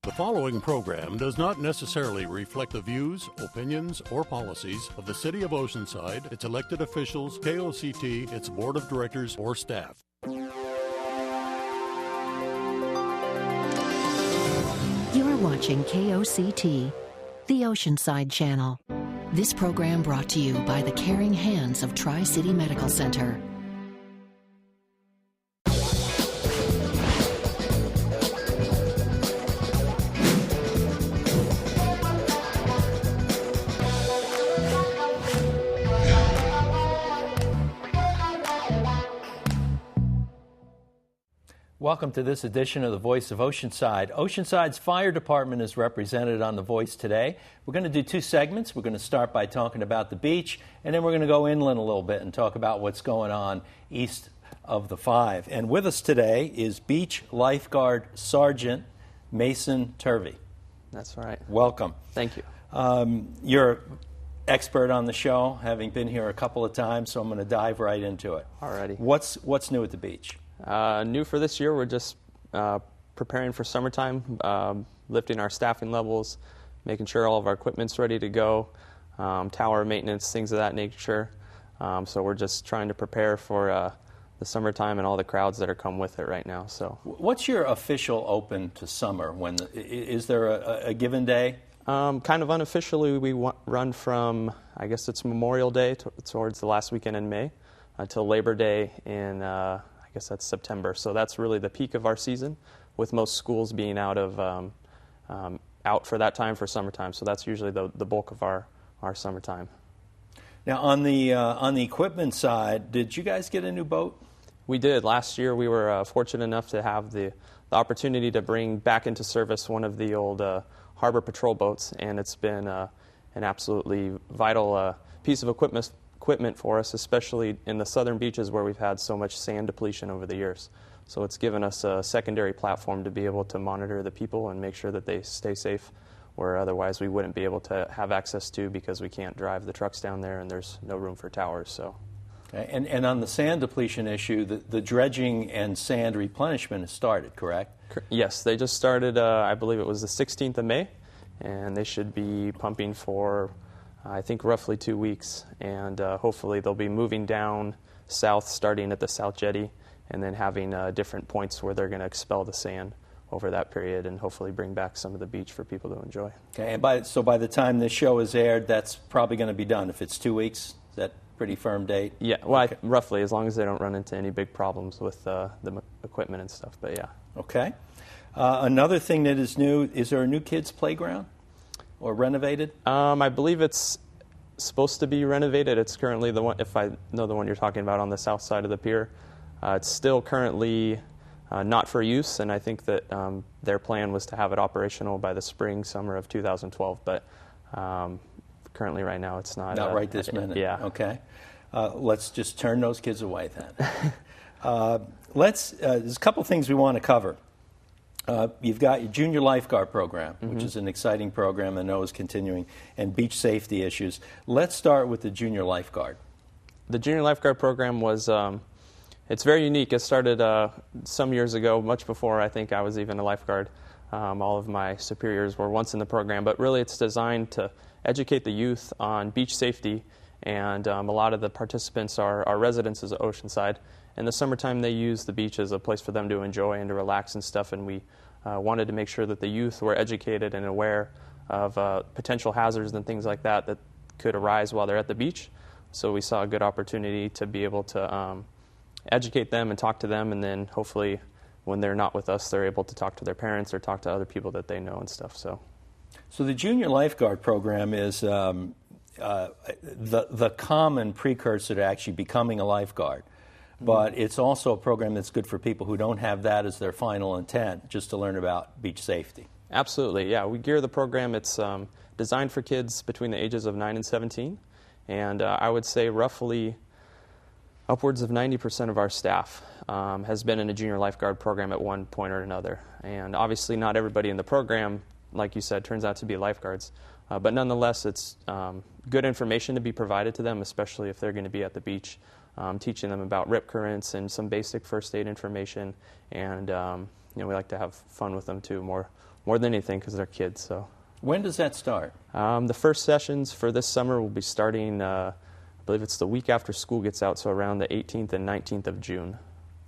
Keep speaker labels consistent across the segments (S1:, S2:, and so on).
S1: The following program does not necessarily reflect the views, opinions, or policies of the City of Oceanside, its elected officials, KOCT, its board of directors, or staff.
S2: You are watching KOCT, the Oceanside channel. This program brought to you by the caring hands of Tri-City Medical Center.
S3: Welcome to this edition of The Voice of Oceanside. Oceanside's fire department is represented on The Voice today. We're going to do two segments. We're going to start by talking about the beach, and then we're going to go inland a little bit and talk about what's going on east of the 5. And with us today is Beach Lifeguard Sergeant Mason Turvey.
S4: That's right.
S3: Welcome.
S4: Thank you.
S3: You're expert on the show, having been here a couple of times, so I'm going to dive right into it.
S4: Alrighty.
S3: What's new at the beach?
S4: New for this year, we're just preparing for summertime, lifting our staffing levels, making sure all of our equipment's ready to go, tower maintenance, things of that nature. So we're just trying to prepare for the summertime and all the crowds that are come with it right now. So,
S3: what's your official open to summer? Is there a given day?
S4: Kind of unofficially, we run from, I guess it's Memorial Day towards the last weekend in May until Labor Day in I guess that's September. So that's really the peak of our season, with most schools being out for that time for summertime. So that's usually the bulk of our summertime.
S3: Now on the equipment side, did you guys get a new boat?
S4: We did. Last year we were fortunate enough to have the opportunity to bring back into service one of the old harbor patrol boats, and it's been an absolutely vital piece of equipment for us, especially in the southern beaches where we've had so much sand depletion over the years. So it's given us a secondary platform to be able to monitor the people and make sure that they stay safe, where otherwise we wouldn't be able to have access to, because we can't drive the trucks down there and there's no room for towers. So,
S3: okay. And on the sand depletion issue, the dredging and sand replenishment has started, correct?
S4: Yes, they just started, I believe it was the 16th of May, and they should be pumping for I think roughly 2 weeks, and hopefully they'll be moving down south, starting at the South Jetty, and then having different points where they're going to expel the sand over that period and hopefully bring back some of the beach for people to enjoy.
S3: Okay, and so by the time this show is aired, that's probably going to be done. If it's 2 weeks, is that a pretty firm date?
S4: Yeah, well,
S3: okay.
S4: Roughly, as long as they don't run into any big problems with the equipment and stuff, but yeah.
S3: Okay. Another thing that is new, is there a new kids' playground? Or renovated?
S4: I believe it's supposed to be renovated. It's currently the one, if I know the one you're talking about, on the south side of the pier. It's still currently not for use, and I think that their plan was to have it operational by the summer of 2012, but currently right now it's not.
S3: Not right this minute.
S4: Yeah.
S3: Okay. Let's just turn those kids away then. There's a couple things we want to cover. You've got your junior lifeguard program, which is an exciting program I know is continuing, and beach safety issues. Let's start with the junior lifeguard.
S4: The junior lifeguard program was, it's very unique. It started some years ago, much before I think I was even a lifeguard. All of my superiors were once in the program, but really it's designed to educate the youth on beach safety, and a lot of the participants are residents of Oceanside. In the summertime, they use the beach as a place for them to enjoy and to relax and stuff, and we wanted to make sure that the youth were educated and aware of potential hazards and things like that that could arise while they're at the beach. So we saw a good opportunity to be able to educate them and talk to them, and then hopefully when they're not with us, they're able to talk to their parents or talk to other people that they know and stuff. So
S3: the junior lifeguard program is the common precursor to actually becoming a lifeguard. But it's also a program that's good for people who don't have that as their final intent, just to learn about beach safety.
S4: Absolutely, yeah. We gear the program. It's designed for kids between the ages of 9 and 17. And I would say roughly upwards of 90% of our staff has been in a junior lifeguard program at one point or another. And obviously not everybody in the program, like you said, turns out to be lifeguards. But nonetheless, it's good information to be provided to them, especially if they're going to be at the beach. Teaching them about rip currents and some basic first aid information, and we like to have fun with them too, more more than anything because they're kids. So
S3: When does that start?
S4: the first sessions for this summer will be starting, I believe it's the week after school gets out, so around the 18th and 19th of June.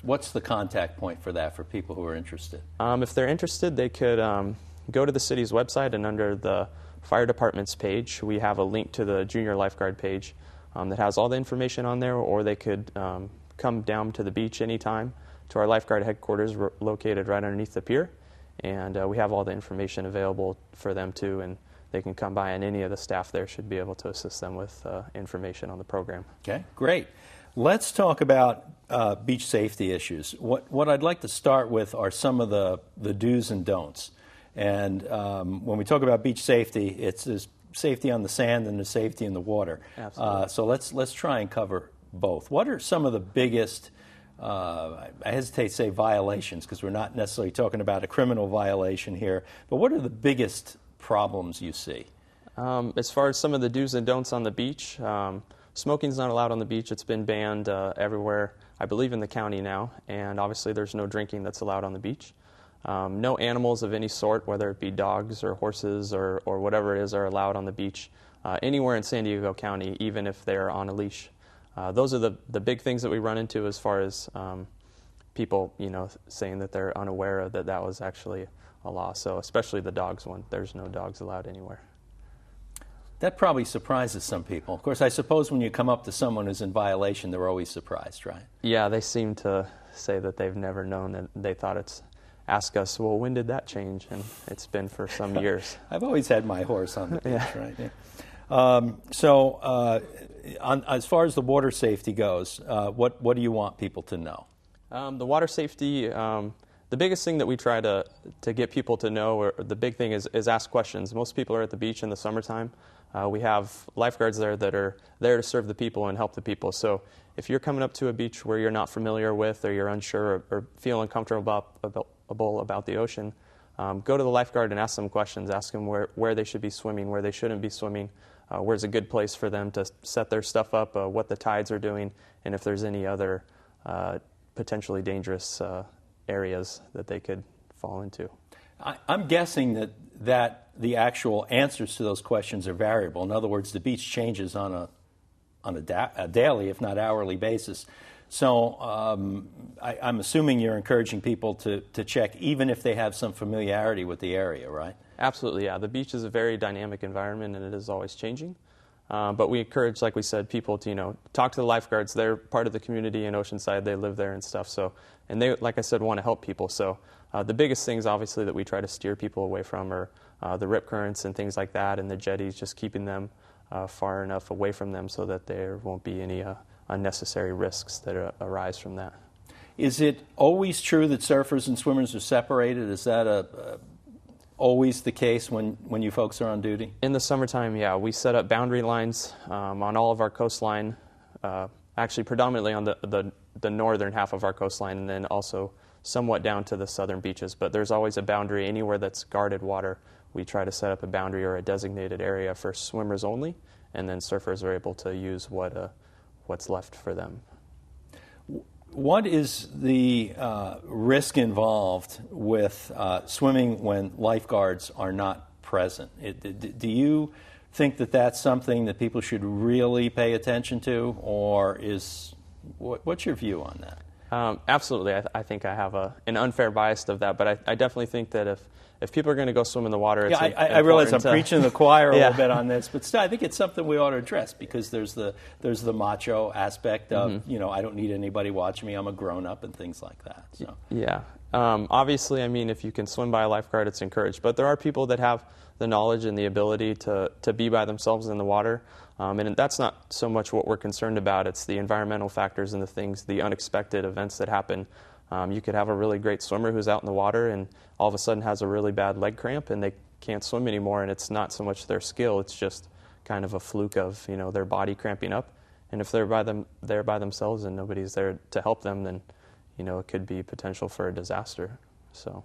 S3: What's the contact point for that for people who are interested?
S4: If they're interested, they could go to the city's website, and under the fire department's page, we have a link to the junior lifeguard page that has all the information on there, or they could come down to the beach anytime to our lifeguard headquarters located right underneath the pier, and we have all the information available for them too, and they can come by, and any of the staff there should be able to assist them with information on the program.
S3: Okay, great. Let's talk about beach safety issues. What I'd like to start with are some of the do's and don'ts. And when we talk about beach safety, there's safety on the sand and there's safety in the water.
S4: Absolutely.
S3: So let's try and cover both. What are some of the biggest, I hesitate to say violations because we're not necessarily talking about a criminal violation here, but what are the biggest problems you see?
S4: As far as some of the do's and don'ts on the beach, smoking's not allowed on the beach. It's been banned everywhere, I believe in the county now, and obviously there's no drinking that's allowed on the beach. No animals of any sort, whether it be dogs or horses or whatever it is, are allowed on the beach anywhere in San Diego County, even if they're on a leash. Those are the big things that we run into as far as people, saying that they're unaware of that was actually a law. So especially the dogs one, there's no dogs allowed anywhere.
S3: That probably surprises some people. Of course, I suppose when you come up to someone who's in violation, they're always surprised, right?
S4: Yeah, they seem to say that they've never known, and they thought ask us, well, when did that change? And it's been for some years.
S3: I've always had my horse on the beach,
S4: Yeah.
S3: right? Yeah. As far as the water safety goes, what do you want people to know?
S4: The water safety, the biggest thing that we try to get people to know, or the big thing is ask questions. Most people are at the beach in the summertime. We have lifeguards there that are there to serve the people and help the people. So if you're coming up to a beach where you're not familiar with, or you're unsure or feel uncomfortable about the ocean, go to the lifeguard and ask them questions. Ask them where they should be swimming, where they shouldn't be swimming, where's a good place for them to set their stuff up, what the tides are doing, and if there's any other potentially dangerous areas that they could fall into.
S3: I'm guessing that the actual answers to those questions are variable. In other words, the beach changes on a daily, if not hourly basis. So I'm assuming you're encouraging people to check even if they have some familiarity with the area, right?
S4: Absolutely, yeah. The beach is a very dynamic environment, and it is always changing. But we encourage, like we said, people to talk to the lifeguards. They're part of the community in Oceanside. They live there and stuff. So, and they, like I said, want to help people. So the biggest things, obviously, that we try to steer people away from are the rip currents and things like that, and the jetties, just keeping them far enough away from them so that there won't be any unnecessary risks that arise from that.
S3: Is it always true that surfers and swimmers are separated? Is that always the case when you folks are on duty?
S4: In the summertime, yeah. We set up boundary lines on all of our coastline, actually predominantly on the northern half of our coastline, and then also somewhat down to the southern beaches. But there's always a boundary anywhere that's guarded water. We try to set up a boundary or a designated area for swimmers only, and then surfers are able to use what's left for them.
S3: What is the risk involved with swimming when lifeguards are not present? Do you think that that's something that people should really pay attention to, or what's your view on that?
S4: Absolutely. I think I have an unfair bias of that, but I definitely think that if people are going to go swim in the water, it's
S3: I realize I'm preaching to the choir a
S4: Yeah.
S3: little bit on this, but still, I think it's something we ought to address because there's the macho aspect of I don't need anybody watching me, I'm a grown up and things like that. So
S4: Yeah. Obviously, I mean, if you can swim by a lifeguard, it's encouraged. But there are people that have the knowledge and the ability to be by themselves in the water. And that's not so much what we're concerned about. It's the environmental factors and the unexpected events that happen. You could have a really great swimmer who's out in the water and all of a sudden has a really bad leg cramp and they can't swim anymore. And it's not so much their skill, it's just kind of a fluke of their body cramping up. And if they're by themselves and nobody's there to help them, then it could be potential for a disaster. So.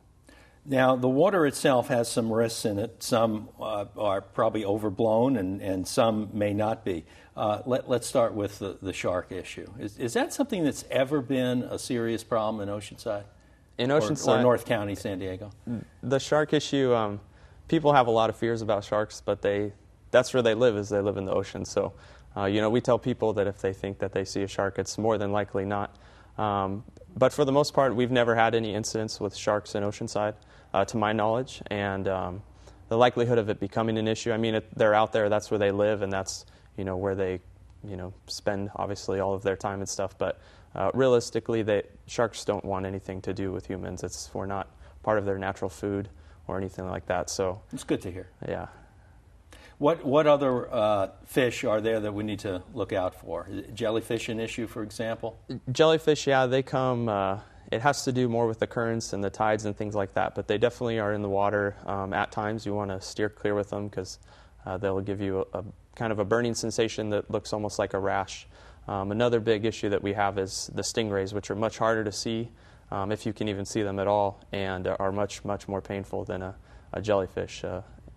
S3: Now, the water itself has some risks in it. Some are probably overblown and some may not be. Let's start with the shark issue. Is that something that's ever been a serious problem in Oceanside?
S4: In Oceanside,
S3: or North County, San Diego?
S4: The shark issue, people have a lot of fears about sharks, but that's where they live, is they live in the ocean. So, we tell people that if they think that they see a shark, it's more than likely not. But for the most part, we've never had any incidents with sharks in Oceanside, to my knowledge, and the likelihood of it becoming an issue, I mean, they're out there, that's where they live, and that's, where they, spend, obviously, all of their time and stuff. But realistically, sharks don't want anything to do with humans. We're not part of their natural food or anything like that. So
S3: it's good to hear.
S4: Yeah.
S3: What other fish are there that we need to look out for? Is jellyfish an issue, for example?
S4: Jellyfish, yeah, they come. It has to do more with the currents and the tides and things like that, but they definitely are in the water. At times, you want to steer clear with them because they'll give you a kind of a burning sensation that looks almost like a rash. Another big issue that we have is the stingrays, which are much harder to see, if you can even see them at all, and are much, much more painful than a jellyfish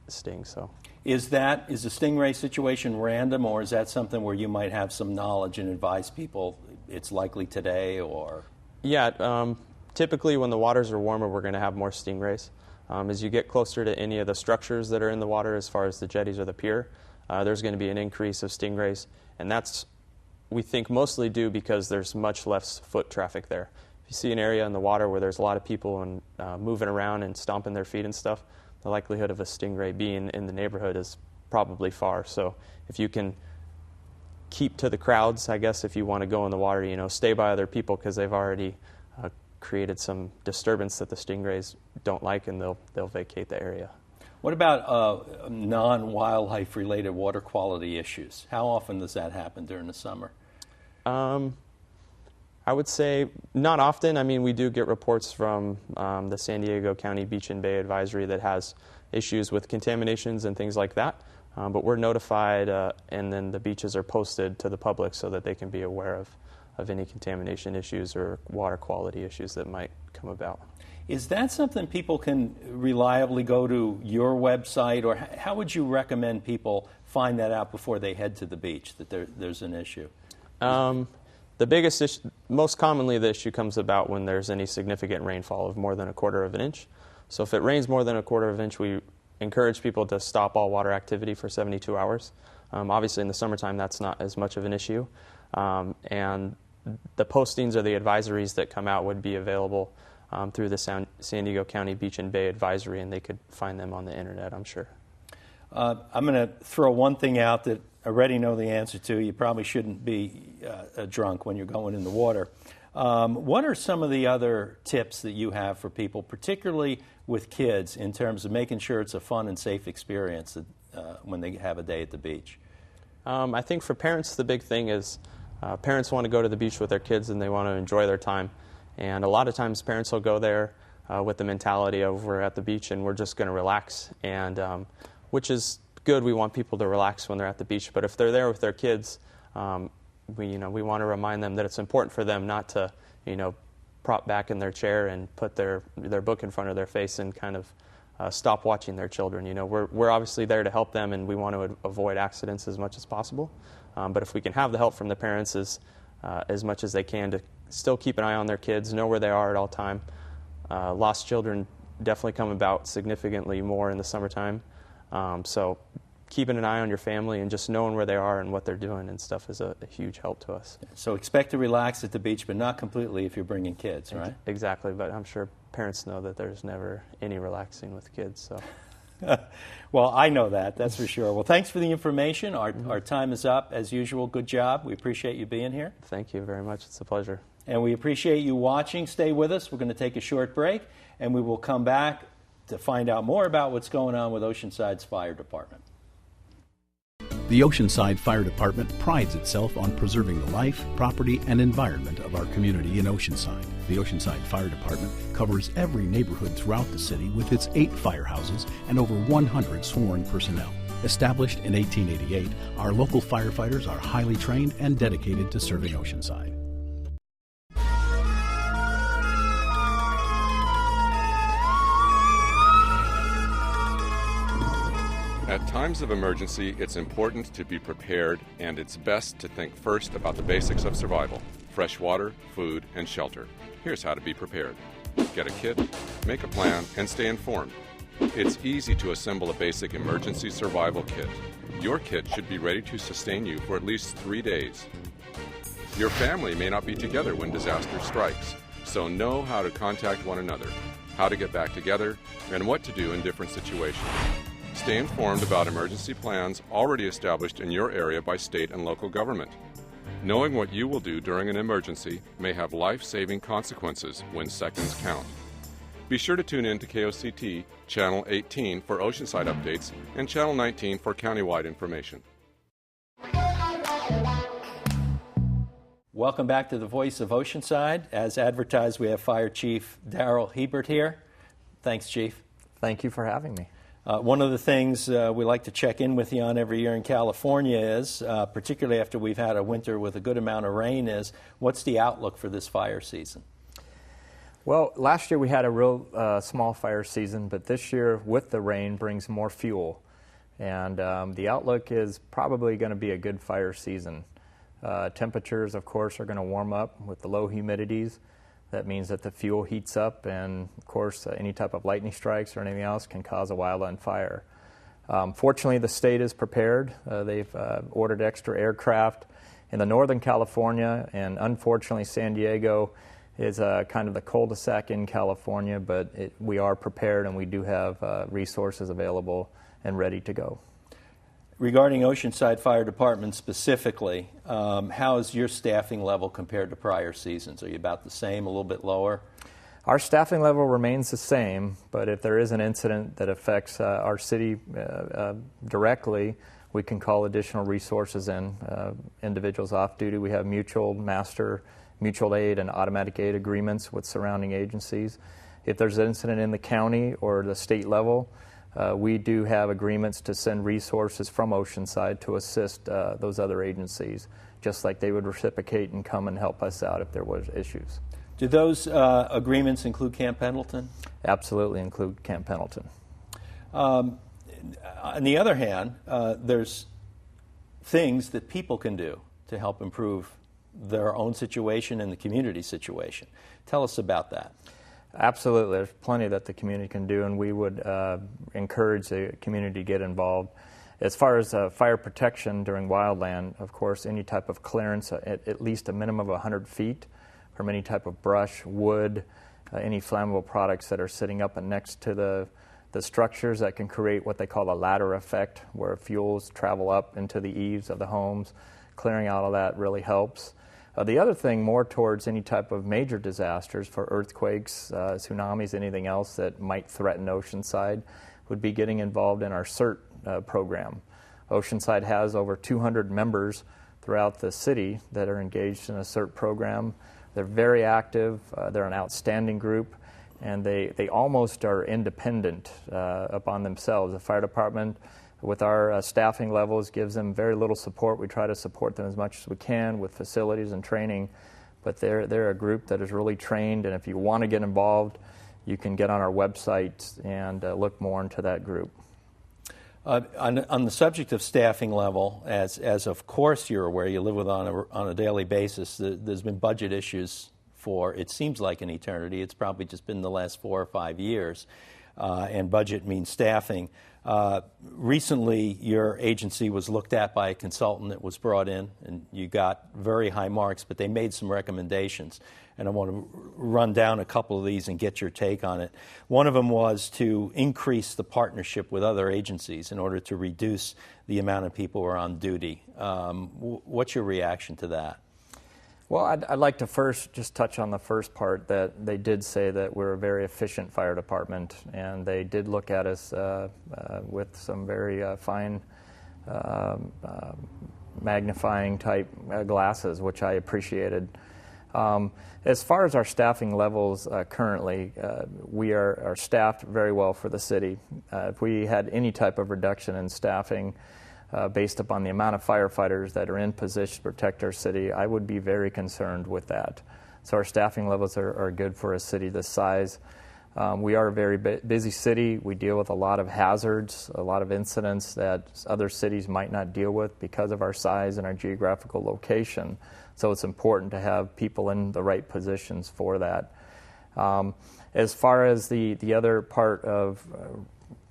S4: sting. So,
S3: is the stingray situation random, or is that something where you might have some knowledge and advise people it's likely today? Or
S4: yeah, typically when the waters are warmer, we're going to have more stingrays. As you get closer to any of the structures that are in the water, as far as the jetties or the pier, there's going to be an increase of stingrays, and that's, we think, mostly due because there's much less foot traffic there. If you see an area in the water where there's a lot of people and moving around and stomping their feet and stuff, the likelihood of a stingray being in the neighborhood is probably far. So if you can keep to the crowds, I guess, if you want to go in the water, stay by other people because they've already created some disturbance that the stingrays don't like, and they'll vacate the area.
S3: What about non-wildlife related water quality issues? How often does that happen during the summer?
S4: I would say not often. I mean, we do get reports from the San Diego County Beach and Bay Advisory that has issues with contaminations and things like that. But we're notified, and then the beaches are posted to the public so that they can be aware of any contamination issues or water quality issues that might come about.
S3: Is that something people can reliably go to your website, or how would you recommend people find that out before they head to the beach, that there's an issue?
S4: The biggest issue, most commonly the issue comes about when there's any significant rainfall of more than 1/4 of an inch. So if it rains more than 1/4 of an inch, we encourage people to stop all water activity for 72 hours. Obviously in the summertime that's not as much of an issue. And the postings or the advisories that come out would be available through the San Diego County Beach and Bay Advisory, and they could find them on the internet, I'm sure.
S3: I'm going to throw one thing out that I already know the answer to. You probably shouldn't be drunk when you're going in the water. What are some of the other tips that you have for people, particularly with kids, in terms of making sure it's a fun and safe experience when they have a day at the beach?
S4: I think for parents, the big thing is parents want to go to the beach with their kids and they want to enjoy their time. And a lot of times parents will go there with the mentality of we're at the beach and we're just going to relax, and which is good. We want people to relax when they're at the beach. But if they're there with their kids, we want to remind them that it's important for them not to prop back in their chair and put their book in front of their face and kind of stop watching their children. We're obviously there to help them, and we want to avoid accidents as much as possible. But if we can have the help from the parents as much as they can to still keep an eye on their kids, know where they are at all time. Lost children definitely come about significantly more in the summertime. So keeping an eye on your family and just knowing where they are and what they're doing and stuff is a huge help to us. So
S3: expect to relax at the beach, but not completely if you're bringing kids, right?
S4: Exactly, but I'm sure parents know that there's never any relaxing with kids. So.
S3: Well, I know that's for sure. Well, thanks for the information. Our time is up. As usual, good job. We appreciate you being here.
S4: Thank you very much. It's a pleasure.
S3: And we appreciate you watching. Stay with us. We're going to take a short break, and we will come back to find out more about what's going on with Oceanside's fire department.
S5: The Oceanside Fire Department prides itself on preserving the life, property, and environment of our community in Oceanside. The Oceanside Fire Department covers every neighborhood throughout the city with its 8 firehouses and over 100 sworn personnel. Established in 1888, our local firefighters are highly trained and dedicated to serving Oceanside.
S6: At times of emergency, it's important to be prepared, and it's best to think first about the basics of survival: fresh water, food, and shelter. Here's how to be prepared. Get a kit, make a plan, and stay informed. It's easy to assemble a basic emergency survival kit. Your kit should be ready to sustain you for at least 3 days. Your family may not be together when disaster strikes, so know how to contact one another, how to get back together, and what to do in different situations. Stay informed about emergency plans already established in your area by state and local government. Knowing what you will do during an emergency may have life-saving consequences when seconds count. Be sure to tune in to KOCT Channel 18 for Oceanside updates and Channel 19 for countywide information.
S3: Welcome back to the Voice of Oceanside. As advertised, we have Fire Chief Darrell Hebert here. Thanks, Chief.
S7: Thank you for having me.
S3: One of the things we like to check in with you on every year in California is, particularly after we've had a winter with a good amount of rain, is what's the outlook for this fire season?
S7: Well, last year we had a real small fire season, but this year with the rain brings more fuel. And the outlook is probably going to be a good fire season. Temperatures, of course, are going to warm up with the low humidities. That means that the fuel heats up, and of course any type of lightning strikes or anything else can cause a wildland fire. Fortunately, the state is prepared. They've ordered extra aircraft in the Northern California, and unfortunately San Diego is kind of the cul-de-sac in California, but we are prepared and we do have resources available and ready to go.
S3: Regarding Oceanside Fire Department specifically, how is your staffing level compared to prior seasons? Are you about the same, a little bit lower?
S7: Our staffing level remains the same, but if there is an incident that affects our city directly, we can call additional resources in. Individuals off duty, we have mutual aid and automatic aid agreements with surrounding agencies. If there's an incident in the county or the state level, we do have agreements to send resources from Oceanside to assist those other agencies, just like they would reciprocate and come and help us out if there was issues.
S3: Do those agreements include Camp Pendleton?
S7: Absolutely include Camp Pendleton.
S3: On the other hand, there's things that people can do to help improve their own situation and the community situation. Tell us about that.
S7: Absolutely. There's plenty that the community can do, and we would encourage the community to get involved. As far as fire protection during wildland, of course, any type of clearance at least a minimum of 100 feet from any type of brush, wood, any flammable products that are sitting up and next to the structures that can create what they call a ladder effect, where fuels travel up into the eaves of the homes. Clearing out all that really helps. The other thing, more towards any type of major disasters for earthquakes, tsunamis, anything else that might threaten Oceanside, would be getting involved in our CERT program. Oceanside has over 200 members throughout the city that are engaged in a CERT program. They're very active. They're an outstanding group, and they almost are independent upon themselves. The fire department, with our staffing levels, gives them very little support. We try to support them as much as we can with facilities and training, but they're a group that is really trained, and if you want to get involved, you can get on our website and look more into that group.
S3: On the subject of staffing level, as of course you're aware, you live with on a daily basis, there's been budget issues for, it seems like an eternity. It's probably just been the last 4 or 5 years, and budget means staffing. Recently, your agency was looked at by a consultant that was brought in, and you got very high marks, but they made some recommendations. And I want to run down a couple of these and get your take on it. One of them was to increase the partnership with other agencies in order to reduce the amount of people who are on duty. What's your reaction to that?
S7: Well, I'd like to first just touch on the first part, that they did say that we're a very efficient fire department, and they did look at us with some very fine magnifying type glasses, which I appreciated. As far as our staffing levels currently, we are staffed very well for the city. If we had any type of reduction in staffing, based upon the amount of firefighters that are in position to protect our city, I would be very concerned with that. So our staffing levels are good for a city this size. We are a very busy city. We deal with a lot of hazards, a lot of incidents that other cities might not deal with because of our size and our geographical location. So it's important to have people in the right positions for that. As far as the other part of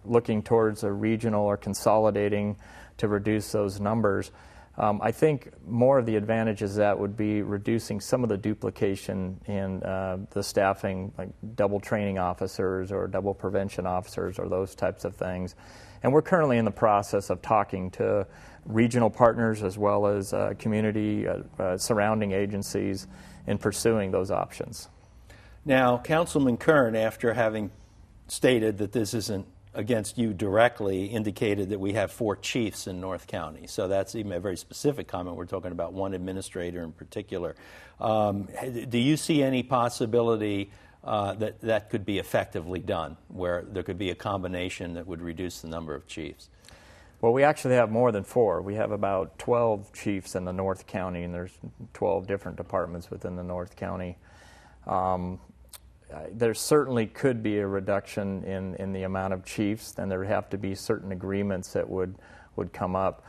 S7: looking towards a regional or consolidating to reduce those numbers, I think more of the advantages that would be reducing some of the duplication in the staffing, like double training officers or double prevention officers or those types of things. And we're currently in the process of talking to regional partners as well as community surrounding agencies in pursuing those options.
S3: Now, Councilman Kern, after having stated that this isn't against you directly, indicated that we have 4 chiefs in North County. So that's even a very specific comment. We're talking about one administrator in particular. Do you see any possibility that could be effectively done, where there could be a combination that would reduce the number of chiefs?
S7: Well, we actually have more than 4. We have about 12 chiefs in the North County, and there's 12 different departments within the North County. There certainly could be a reduction in the amount of chiefs, and there would have to be certain agreements that would come up.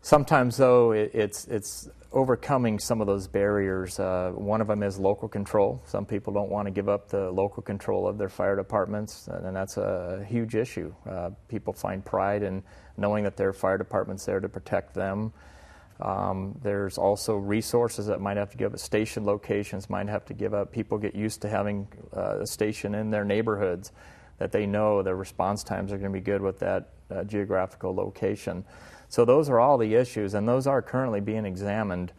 S7: Sometimes, though, it's overcoming some of those barriers. One of them is local control. Some people don't want to give up the local control of their fire departments, and that's a huge issue. People find pride in knowing that their fire department's there to protect them. There's also resources that might have to give up. Station locations might have to give up. People get used to having a station in their neighborhoods that they know their response times are going to be good with that geographical location. So those are all the issues, and those are currently being examined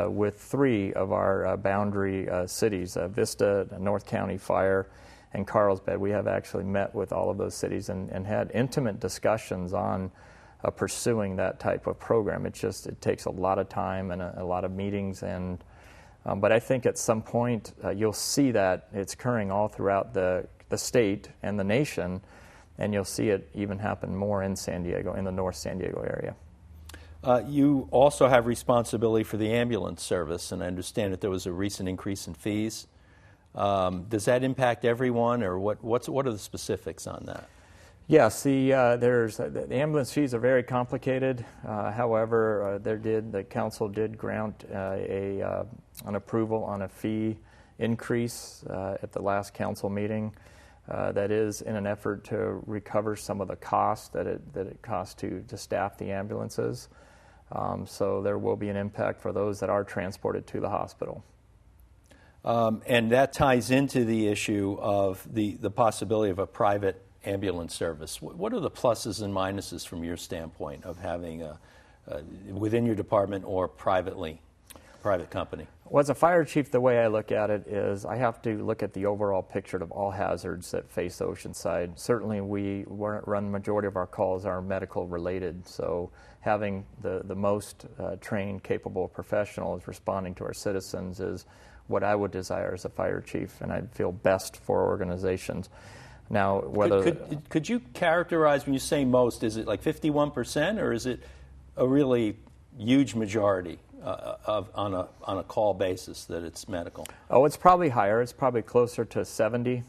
S7: with 3 of our boundary cities, Vista, North County Fire, and Carlsbad. We have actually met with all of those cities and had intimate discussions on pursuing that type of program. It takes a lot of time and a lot of meetings, but I think at some point you'll see that it's occurring all throughout the state and the nation, and you'll see it even happen more in San Diego, in the North San Diego area.
S3: You also have responsibility for the ambulance service, and I understand that there was a recent increase in fees. Does that impact everyone, or what are the specifics on that?
S7: Yes, the ambulance fees are very complicated. However, the council did grant an approval on a fee increase at the last council meeting. That is in an effort to recover some of the costs that it costs to staff the ambulances. So there will be an impact for those that are transported to the hospital.
S3: And that ties into the issue of the possibility of a private ambulance service. What are the pluses and minuses from your standpoint of having within your department or private company?
S7: Well, as a fire chief, the way I look at it is I have to look at the overall picture of all hazards that face Oceanside. Certainly we run the majority of our calls are medical related, so having the most trained, capable professionals responding to our citizens is what I would desire as a fire chief, and I'd feel best for organizations. Now, whether
S3: could you characterize, when you say most, is it like 51%, or is it a really huge majority on a call basis that it's medical? Oh,
S7: it's probably higher. It's probably closer to 70%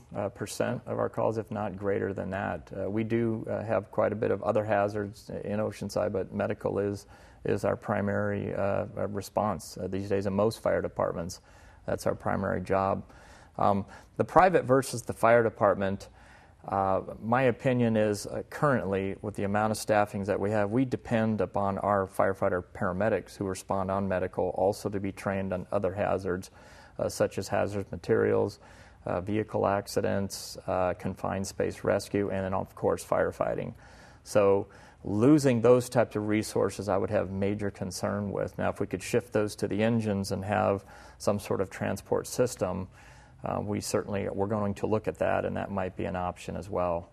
S7: of our calls, if not greater than that. We do have quite a bit of other hazards in Oceanside, but medical is our primary response these days in most fire departments. That's our primary job. The private versus the fire department, my opinion is currently, with the amount of staffings that we have, we depend upon our firefighter paramedics who respond on medical also to be trained on other hazards, such as hazardous materials, vehicle accidents, confined space rescue, and then, of course, firefighting. So losing those types of resources I would have major concern with. Now, if we could shift those to the engines and have some sort of transport system, we're going to look at that, and that might be an option as well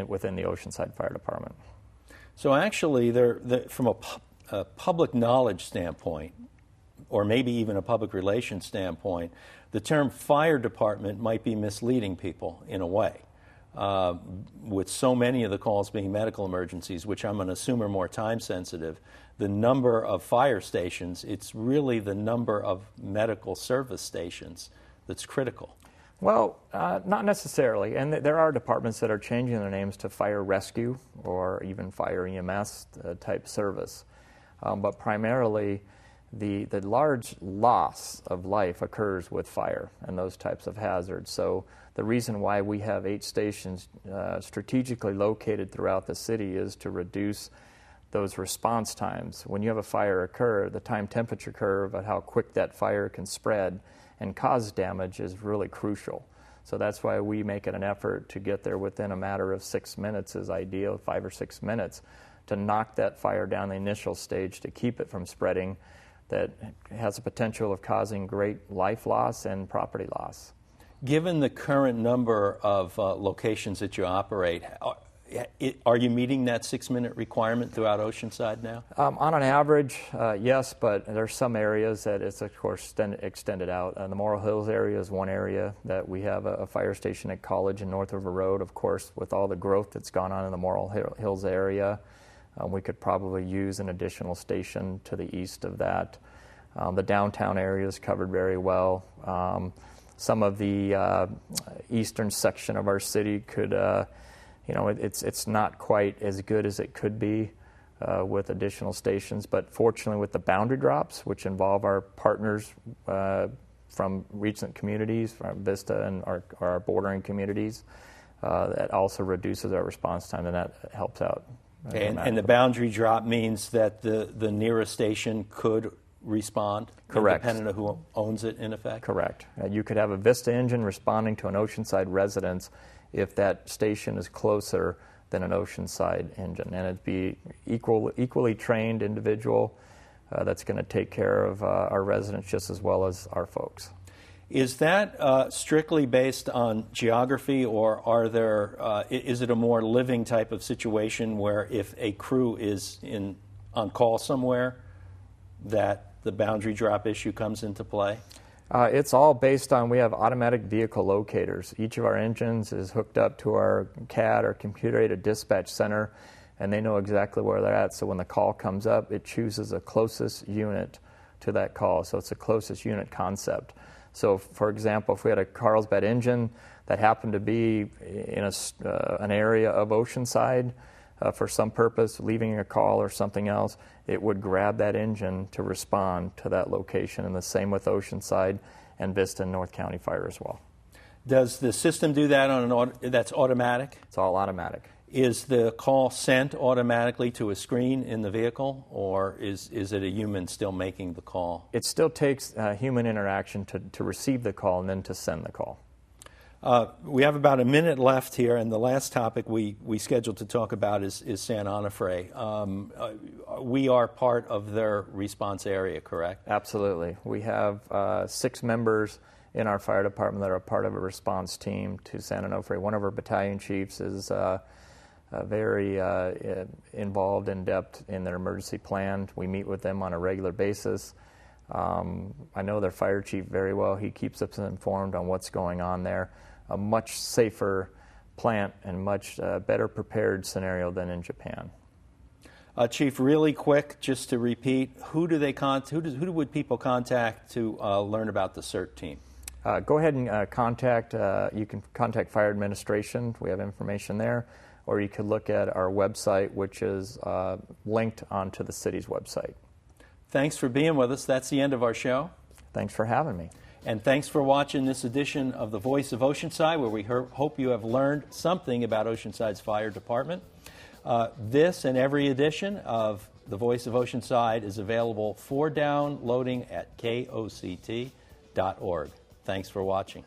S7: within the Oceanside Fire Department.
S3: So actually, from a public knowledge standpoint, or maybe even a public relations standpoint, the term fire department might be misleading people in a way. With so many of the calls being medical emergencies, which I'm going to assume are more time sensitive, the number of fire stations, it's really the number of medical service stations that's critical.
S7: Well, not necessarily. And there are departments that are changing their names to fire rescue or even fire EMS type service. But primarily, the large loss of life occurs with fire and those types of hazards. So the reason why we have 8 stations strategically located throughout the city is to reduce those response times. When you have a fire occur, the time temperature curve of how quick that fire can spread and cause damage is really crucial. So that's why we make it an effort to get there within a matter of 6 minutes is ideal, 5 or 6 minutes, to knock that fire down the initial stage to keep it from spreading. That has the potential of causing great life loss and property loss.
S3: Given the current number of locations that you operate, are you meeting that 6-minute requirement throughout Oceanside now?
S7: On an average, yes, but there's some areas that it's, of course, extended out. The Morrill Hills area is one area that we have a fire station at College and North River Road. Of course, with all the growth that's gone on in the Morrill Hills area, we could probably use an additional station to the east of that. The downtown area is covered very well. Some of the eastern section of our city could, it's not quite as good as it could be with additional stations. But fortunately, with the boundary drops, which involve our partners from recent communities, from Vista and our bordering communities, that also reduces our response time, and that helps out.
S3: And the boundary drop means that the nearest station could respond?
S7: Correct.
S3: Independent of who owns it, in effect?
S7: Correct. You could have a Vista engine responding to an Oceanside residence if that station is closer than an Oceanside engine. And it'd be equally trained individual that's going to take care of our residents just as well as our folks.
S3: Is that strictly based on geography, or is it a more living type of situation where if a crew is on call somewhere, that the boundary drop issue comes into play?
S7: It's all based on, we have automatic vehicle locators. Each of our engines is hooked up to our CAD, our computer-aided dispatch center, and they know exactly where they're at. So when the call comes up, it chooses the closest unit to that call. So it's a closest unit concept. So, for example, if we had a Carlsbad engine that happened to be in an area of Oceanside for some purpose, leaving a call or something else, it would grab that engine to respond to that location. And the same with Oceanside and Vista and North County Fire as well.
S3: Does the system do that that's automatic?
S7: It's all automatic.
S3: Is the call sent automatically to a screen in the vehicle, or is it a human still making the call?
S7: It still takes human interaction to receive the call and then to send the call.
S3: We have about a minute left here, and the last topic we scheduled to talk about is San Onofre. We are part of their response area, correct?
S7: Absolutely. We have 6 members in our fire department that are part of a response team to San Onofre. One of our battalion chiefs is very involved, in depth in their emergency plan. We meet with them on a regular basis. I know their fire chief very well. He keeps us informed on what's going on there. A much safer plant and much better prepared scenario than in Japan.
S3: Chief, really quick, just to repeat, who would people contact to learn about the CERT team?
S7: Go ahead and you can contact Fire Administration. We have information there. Or you could look at our website, which is linked onto the city's website.
S3: Thanks for being with us. That's the end of our show.
S7: Thanks for having me.
S3: And thanks for watching this edition of The Voice of Oceanside, where we hope you have learned something about Oceanside's fire department. This and every edition of The Voice of Oceanside is available for downloading at koct.org. Thanks for watching.